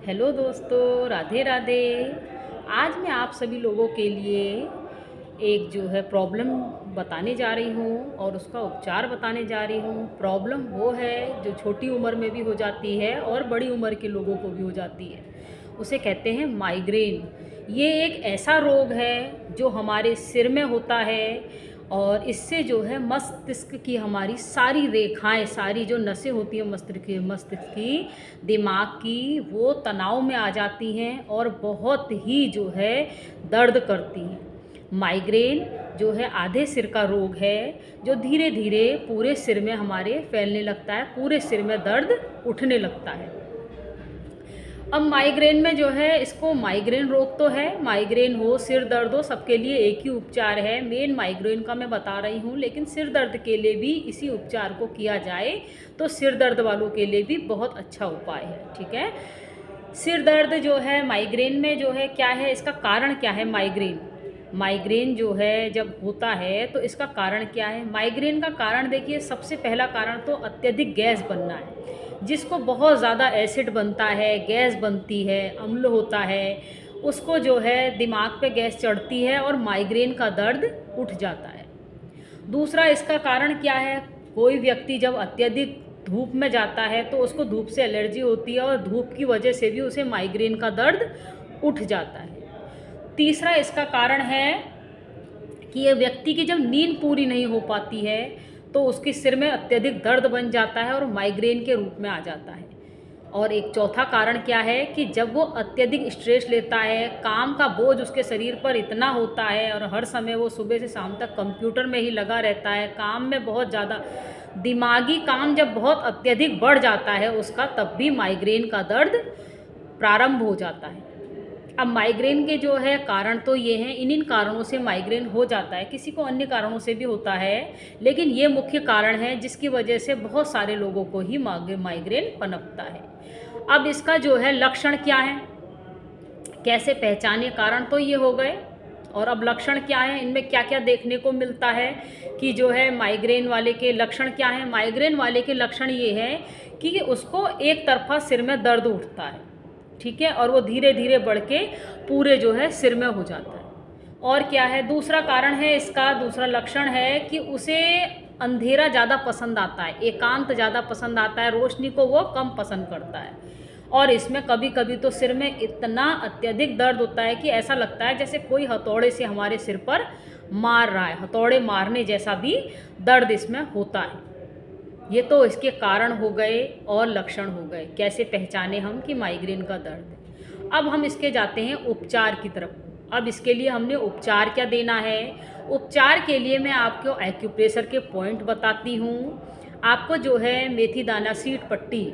Hello दोस्तों, राधे राधे। आज मैं आप सभी लोगों के लिए एक जो है प्रॉब्लम बताने जा रही हूँ और उसका उपचार बताने जा रही हूँ। प्रॉब्लम वो है जो छोटी उम्र में भी हो जाती है और बड़ी उम्र के लोगों को भी हो जाती है। उसे कहते हैं माइग्रेन। ये एक ऐसा रोग है जो हमारे सिर में होता है और इससे जो है मस्तिष्क की हमारी सारी रेखाएं, सारी जो नसें होती हैं मस्तिष्क की, दिमाग की, वो तनाव में आ जाती हैं और बहुत ही जो है दर्द करती हैं। माइग्रेन जो है आधे सिर का रोग है जो धीरे धीरे पूरे सिर में हमारे फैलने लगता है, पूरे सिर में दर्द उठने लगता है। अब माइग्रेन में जो है, इसको माइग्रेन रोग तो है, माइग्रेन हो, सिर दर्द हो, सबके लिए एक ही उपचार है। मेन माइग्रेन का मैं बता रही हूँ, लेकिन सिर दर्द के लिए भी इसी उपचार को किया जाए तो सिर दर्द वालों के लिए भी बहुत अच्छा उपाय है। ठीक है। सिर दर्द जो है माइग्रेन में जो है क्या है, इसका कारण क्या है। माइग्रेन जो है जब होता है तो इसका कारण क्या है। माइग्रेन का कारण देखिए, सबसे पहला कारण तो अत्यधिक गैस बनना है। जिसको बहुत ज़्यादा एसिड बनता है, गैस बनती है, अम्ल होता है, उसको जो है दिमाग पे गैस चढ़ती है और माइग्रेन का दर्द उठ जाता है। दूसरा इसका कारण क्या है, कोई व्यक्ति जब अत्यधिक धूप में जाता है तो उसको धूप से एलर्जी होती है और धूप की वजह से भी उसे माइग्रेन का दर्द उठ जाता है। तीसरा इसका कारण है कि ये व्यक्ति की जब नींद पूरी नहीं हो पाती है तो उसके सिर में अत्यधिक दर्द बन जाता है और माइग्रेन के रूप में आ जाता है। और एक चौथा कारण क्या है कि जब वो अत्यधिक स्ट्रेस लेता है, काम का बोझ उसके शरीर पर इतना होता है और हर समय वो सुबह से शाम तक कंप्यूटर में ही लगा रहता है, काम में बहुत ज़्यादा दिमागी काम जब बहुत अत्यधिक बढ़ जाता है उसका, तब भी माइग्रेन का दर्द प्रारंभ हो जाता है। अब माइग्रेन के जो है कारण तो ये हैं, इन कारणों से माइग्रेन हो जाता है। किसी को अन्य कारणों से भी होता है, लेकिन ये मुख्य कारण है जिसकी वजह से बहुत सारे लोगों को ही माइग्रेन पनपता है। अब इसका जो है लक्षण क्या है, कैसे पहचाने। कारण तो ये हो गए, और अब लक्षण क्या है, इनमें क्या क्या देखने को मिलता है कि जो है माइग्रेन वाले के लक्षण क्या हैं। माइग्रेन वाले के लक्षण ये हैं कि उसको एक तरफा सिर में दर्द उठता है, ठीक है, और वो धीरे धीरे बढ़ के पूरे जो है सिर में हो जाता है। और क्या है, दूसरा कारण है इसका, दूसरा लक्षण है कि उसे अंधेरा ज़्यादा पसंद आता है, एकांत ज़्यादा पसंद आता है, रोशनी को वो कम पसंद करता है। और इसमें कभी कभी तो सिर में इतना अत्यधिक दर्द होता है कि ऐसा लगता है जैसे कोई हथौड़े से हमारे सिर पर मार रहा है, हथौड़े मारने जैसा भी दर्द इसमें होता है। ये तो इसके कारण हो गए और लक्षण हो गए, कैसे पहचाने हम कि माइग्रेन का दर्द है। अब हम इसके जाते हैं उपचार की तरफ। अब इसके लिए हमने उपचार क्या देना है। उपचार के लिए मैं आपको एक्यूप्रेशर के पॉइंट बताती हूँ। आपको जो है मेथी दाना सीड पट्टी,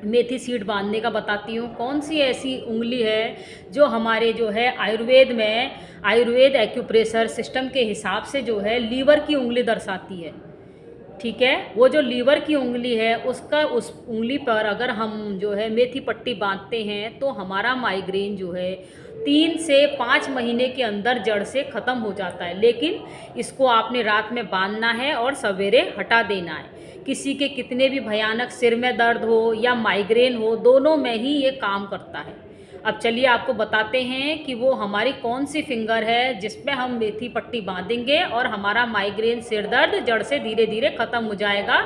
मेथी सीड बांधने का बताती हूँ। कौन सी ऐसी उंगली है जो हमारे जो है आयुर्वेद में, आयुर्वेद एक्यूप्रेशर सिस्टम के हिसाब से जो है लीवर की उंगली दर्शाती है। ठीक है, वो जो लीवर की उंगली है उसका, उस उंगली पर अगर हम जो है मेथी पट्टी बांधते हैं तो हमारा माइग्रेन जो है 3 से 5 महीने के अंदर जड़ से ख़त्म हो जाता है। लेकिन इसको आपने रात में बांधना है और सवेरे हटा देना है। किसी के कितने भी भयानक सिर में दर्द हो या माइग्रेन हो, दोनों में ही ये काम करता है। अब चलिए आपको बताते हैं कि वो हमारी कौन सी फिंगर है जिसमें हम मेथी पट्टी बांधेंगे और हमारा माइग्रेन सिर दर्द जड़ से धीरे धीरे ख़त्म हो जाएगा।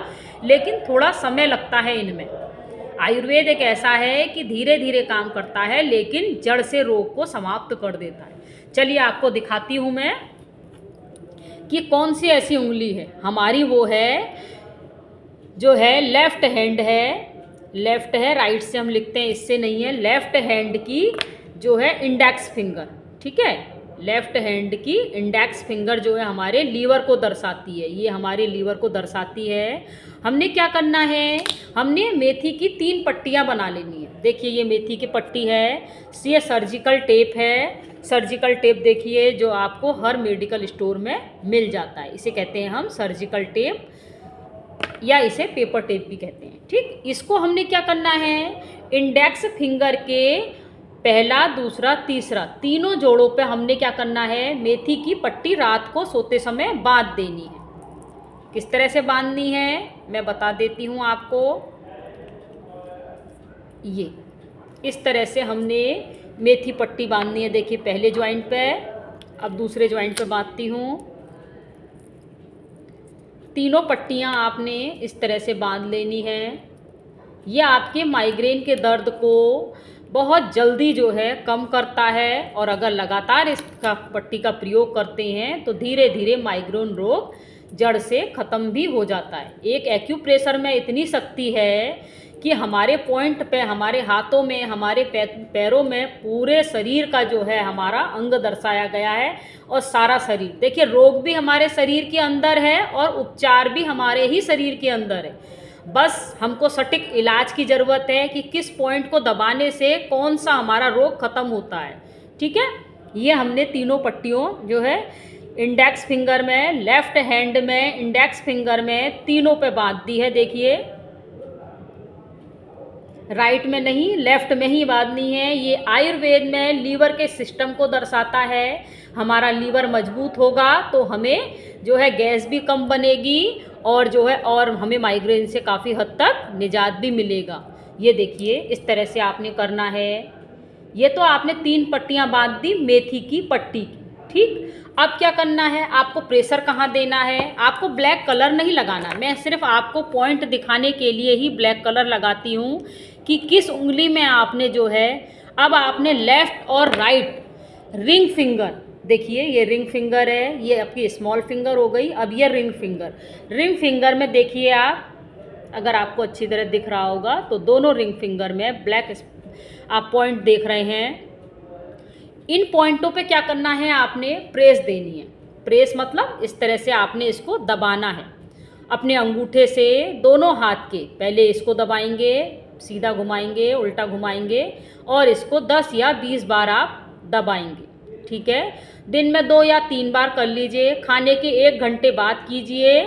लेकिन थोड़ा समय लगता है इनमें। आयुर्वेद एक ऐसा है कि धीरे धीरे काम करता है लेकिन जड़ से रोग को समाप्त कर देता है। चलिए आपको दिखाती हूँ मैं कि कौन सी ऐसी उंगली है हमारी। वो है जो है लेफ्ट हैंड है, लेफ्ट है, राइट से हम लिखते हैं इससे नहीं है। लेफ्ट हैंड की जो है इंडेक्स फिंगर, ठीक है, लेफ्ट हैंड की इंडेक्स फिंगर जो है हमारे लीवर को दर्शाती है। ये हमारे लीवर को दर्शाती है। हमने क्या करना है, हमने मेथी की 3 पट्टियाँ बना लेनी है। देखिए ये मेथी की पट्टी है, ये सर्जिकल टेप है। सर्जिकल टेप देखिए जो आपको हर मेडिकल स्टोर में मिल जाता है, इसे कहते हैं हम सर्जिकल टेप या इसे पेपर टेप भी कहते हैं। ठीक, इसको हमने क्या करना है, इंडेक्स फिंगर के पहला, दूसरा, तीसरा, तीनों जोड़ों पे हमने क्या करना है, मेथी की पट्टी रात को सोते समय बांध देनी है। किस तरह से बांधनी है मैं बता देती हूँ आपको। ये इस तरह से हमने मेथी पट्टी बांधनी है। देखिए पहले जॉइंट पे, अब दूसरे जॉइंट पे बांधती हूँ। तीनों पट्टियाँ आपने इस तरह से बांध लेनी है। ये आपके माइग्रेन के दर्द को बहुत जल्दी जो है कम करता है, और अगर लगातार इसका पट्टी का प्रयोग करते हैं तो धीरे धीरे माइग्रेन रोग जड़ से ख़त्म भी हो जाता है। एक एक्यूप्रेशर में इतनी शक्ति है कि हमारे पॉइंट पे, हमारे हाथों में, हमारे पैरों में, पूरे शरीर का जो है हमारा अंग दर्शाया गया है, और सारा शरीर। देखिए रोग भी हमारे शरीर के अंदर है और उपचार भी हमारे ही शरीर के अंदर है। बस हमको सटीक इलाज की ज़रूरत है कि किस पॉइंट को दबाने से कौन सा हमारा रोग ख़त्म होता है। ठीक है, ये हमने तीनों पट्टियों जो है इंडेक्स फिंगर में, लेफ्ट हैंड में, इंडेक्स फिंगर में, तीनों पे बांध दी है। देखिए राइट में नहीं, लेफ्ट में ही बांधनी है। ये आयुर्वेद में लीवर के सिस्टम को दर्शाता है। हमारा लीवर मजबूत होगा तो हमें जो है गैस भी कम बनेगी, और जो है और हमें माइग्रेन से काफ़ी हद तक निजात भी मिलेगा। ये देखिए इस तरह से आपने करना है। ये तो आपने 3 पट्टियाँ बांध दी मेथी की पट्टी की। ठीक, अब क्या करना है, आपको प्रेशर कहाँ देना है। आपको ब्लैक कलर नहीं लगाना, मैं सिर्फ आपको पॉइंट दिखाने के लिए ही ब्लैक कलर लगाती हूँ कि किस उंगली में आपने जो है, अब आपने लेफ़्ट और राइट रिंग फिंगर, देखिए ये रिंग फिंगर है, ये आपकी स्मॉल फिंगर हो गई। अब ये रिंग फिंगर में देखिए आप, अगर आपको अच्छी तरह दिख रहा होगा तो दोनों रिंग फिंगर में ब्लैक आप पॉइंट देख रहे हैं। इन पॉइंटों पे क्या करना है, आपने प्रेस देनी है। प्रेस मतलब इस तरह से आपने इसको दबाना है अपने अंगूठे से। दोनों हाथ के पहले इसको दबाएंगे, सीधा घुमाएंगे, उल्टा घुमाएंगे, और इसको 10 या 20 बार आप दबाएंगे। ठीक है, दिन में 2 या 3 बार कर लीजिए। खाने के 1 घंटे बाद कीजिए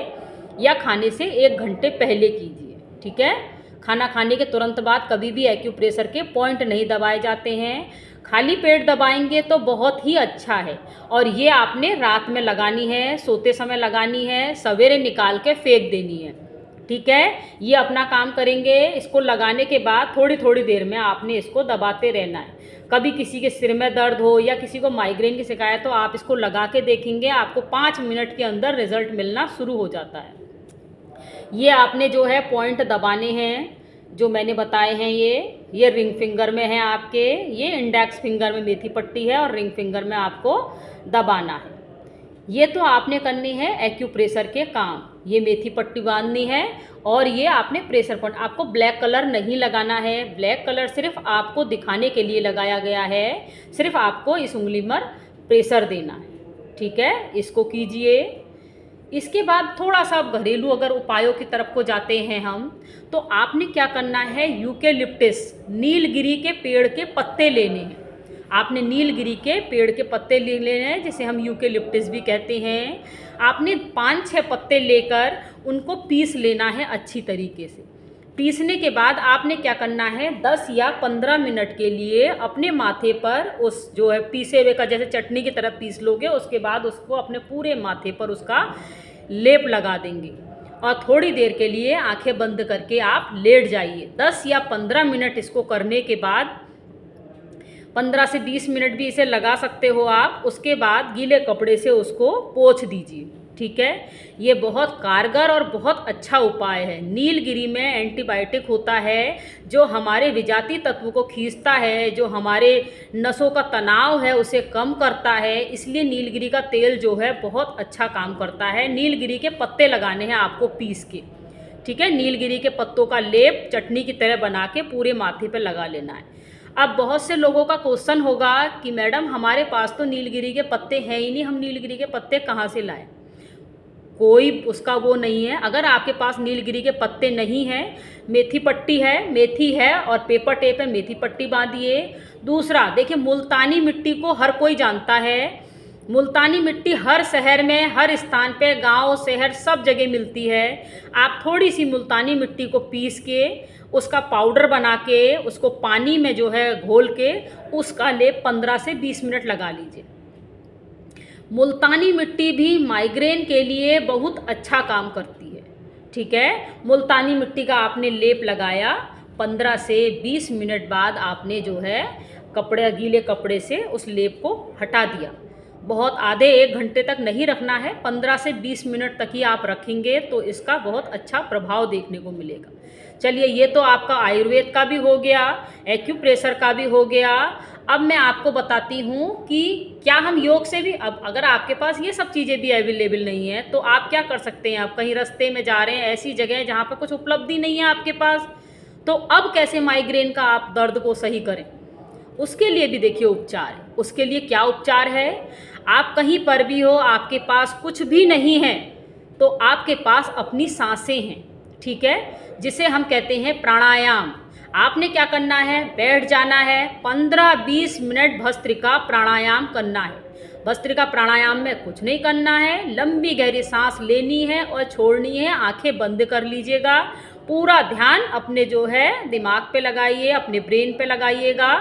या खाने से 1 घंटे पहले कीजिए। ठीक है, खाना खाने के तुरंत बाद कभी भी एक्यूप्रेशर के पॉइंट नहीं दबाए जाते हैं। खाली पेट दबाएंगे तो बहुत ही अच्छा है। और ये आपने रात में लगानी है, सोते समय लगानी है, सवेरे निकाल के फेंक देनी है। ठीक है, ये अपना काम करेंगे। इसको लगाने के बाद थोड़ी थोड़ी देर में आपने इसको दबाते रहना है। कभी किसी के सिर में दर्द हो या किसी को माइग्रेन की शिकायत हो, आप इसको लगा के देखेंगे, आपको 5 मिनट के अंदर रिजल्ट मिलना शुरू हो जाता है। ये आपने जो है पॉइंट दबाने हैं जो मैंने बताए हैं। ये रिंग फिंगर में है आपके, ये इंडेक्स फिंगर में मेथी पट्टी है, और रिंग फिंगर में आपको दबाना है। ये तो आपने करनी है एक्यूप्रेशर के काम। ये मेथी पट्टी बांधनी है, और ये आपने प्रेशर पॉइंट, आपको ब्लैक कलर नहीं लगाना है। ब्लैक कलर सिर्फ आपको दिखाने के लिए लगाया गया है। सिर्फ आपको इस उंगली पर प्रेशर देना है। ठीक है, इसको कीजिए। इसके बाद थोड़ा सा घरेलू अगर उपायों की तरफ को जाते हैं हम, तो आपने क्या करना है, यूकेलिप्टस नीलगिरी के पेड़ के पत्ते लेने हैं। आपने नीलगिरी के पेड़ के पत्ते ले लेने हैं, जिसे हम यूकेलिप्टस भी कहते हैं। आपने 5-6 पत्ते लेकर उनको पीस लेना है अच्छी तरीके से। पीसने के बाद आपने क्या करना है, 10 या 15 मिनट के लिए अपने माथे पर उस जो है पीसे हुए का, जैसे चटनी की तरह पीस लोगे, उसके बाद उसको अपने पूरे माथे पर उसका लेप लगा देंगे, और थोड़ी देर के लिए आंखें बंद करके आप लेट जाइए। 10 या 15 मिनट इसको करने के बाद, 15 से 20 मिनट भी इसे लगा सकते हो आप। उसके बाद गीले कपड़े से उसको पोंछ दीजिए। ठीक है, ये बहुत कारगर और बहुत अच्छा उपाय है। नीलगिरी में एंटीबायोटिक होता है जो हमारे विजातीय तत्व को खींचता है, जो हमारे नसों का तनाव है उसे कम करता है। इसलिए नीलगिरी का तेल जो है बहुत अच्छा काम करता है। नीलगिरी के पत्ते लगाने हैं आपको पीस के। ठीक है, नीलगिरी के पत्तों का लेप चटनी की तरह बना के पूरे माथे पे लगा लेना है। अब बहुत से लोगों का क्वेश्चन होगा कि मैडम हमारे पास तो नीलगिरी के पत्ते हैं ही नहीं, हम नीलगिरी के पत्ते कहाँ से लाएं। कोई उसका वो नहीं है। अगर आपके पास नीलगिरी के पत्ते नहीं हैं, मेथी पट्टी है, मेथी है और पेपर टेप है, मेथी पट्टी बांधिए। दूसरा देखिए, मुल्तानी मिट्टी को हर कोई जानता है। मुल्तानी मिट्टी हर शहर में, हर स्थान पे, गांव शहर सब जगह मिलती है। आप थोड़ी सी मुल्तानी मिट्टी को पीस के उसका पाउडर बना के उसको पानी में जो है घोल के उसका लेप 15 से 20 मिनट लगा लीजिए। मुल्तानी मिट्टी भी माइग्रेन के लिए बहुत अच्छा काम करती है। ठीक है, मुल्तानी मिट्टी का आपने लेप लगाया, 15 से 20 मिनट बाद आपने जो है गीले कपड़े से उस लेप को हटा दिया। बहुत आधे 1 घंटे तक नहीं रखना है, 15 से 20 मिनट तक ही आप रखेंगे तो इसका बहुत अच्छा प्रभाव देखने को मिलेगा। चलिए, ये तो आपका आयुर्वेद का भी हो गया, एक्यूप्रेशर का भी हो गया। अब मैं आपको बताती हूँ कि क्या हम योग से भी, अब अगर आपके पास ये सब चीज़ें भी अवेलेबल नहीं है तो आप क्या कर सकते हैं। आप कहीं रास्ते में जा रहे हैं, ऐसी जगह है जहाँ पर कुछ उपलब्धि नहीं है आपके पास, तो अब कैसे माइग्रेन का आप दर्द को सही करें, उसके लिए भी देखिए उपचार है। उसके लिए क्या उपचार है, आप कहीं पर भी हो, आपके पास कुछ भी नहीं है तो आपके पास अपनी सांसें हैं, ठीक है, जिसे हम कहते हैं प्राणायाम। आपने क्या करना है, बैठ जाना है, 15-20 मिनट भस्त्रिका प्राणायाम करना है। भस्त्रिका प्राणायाम में कुछ नहीं करना है, लंबी गहरी सांस लेनी है और छोड़नी है। आंखें बंद कर लीजिएगा, पूरा ध्यान अपने जो है दिमाग पे लगाइए, अपने ब्रेन पे लगाइएगा।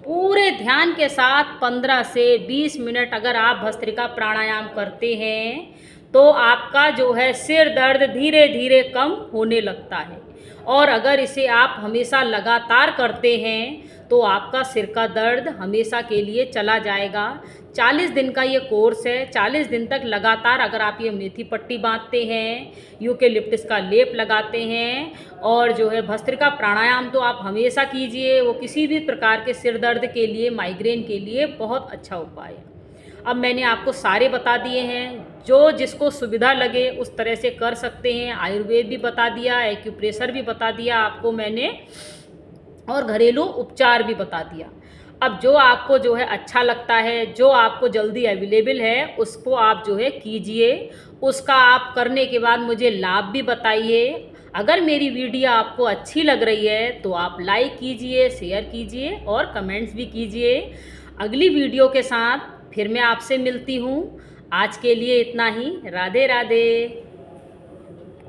पूरे ध्यान के साथ 15 से 20 मिनट अगर आप भस्त्रिका प्राणायाम करते हैं तो आपका जो है सिर दर्द धीरे धीरे कम होने लगता है। और अगर इसे आप हमेशा लगातार करते हैं तो आपका सिर का दर्द हमेशा के लिए चला जाएगा। 40 दिन का ये कोर्स है। 40 दिन तक लगातार अगर आप ये मेथी पट्टी बांधते हैं, यूकेलिप्टस का लेप लगाते हैं और जो है भस्त्रिका प्राणायाम तो आप हमेशा कीजिए। वो किसी भी प्रकार के सिर दर्द के लिए, माइग्रेन के लिए बहुत अच्छा उपाय है। अब मैंने आपको सारे बता दिए हैं, जो जिसको सुविधा लगे उस तरह से कर सकते हैं। आयुर्वेद भी बता दिया, एक्यूप्रेशर भी बता दिया आपको मैंने, और घरेलू उपचार भी बता दिया। अब जो आपको जो है अच्छा लगता है, जो आपको जल्दी अवेलेबल है, उसको आप जो है कीजिए। उसका आप करने के बाद मुझे लाभ भी बताइए। अगर मेरी वीडियो आपको अच्छी लग रही है तो आप लाइक कीजिए, शेयर कीजिए और कमेंट्स भी कीजिए। अगली वीडियो के साथ फिर मैं आपसे मिलती हूँ। आज के लिए इतना ही। राधे राधे।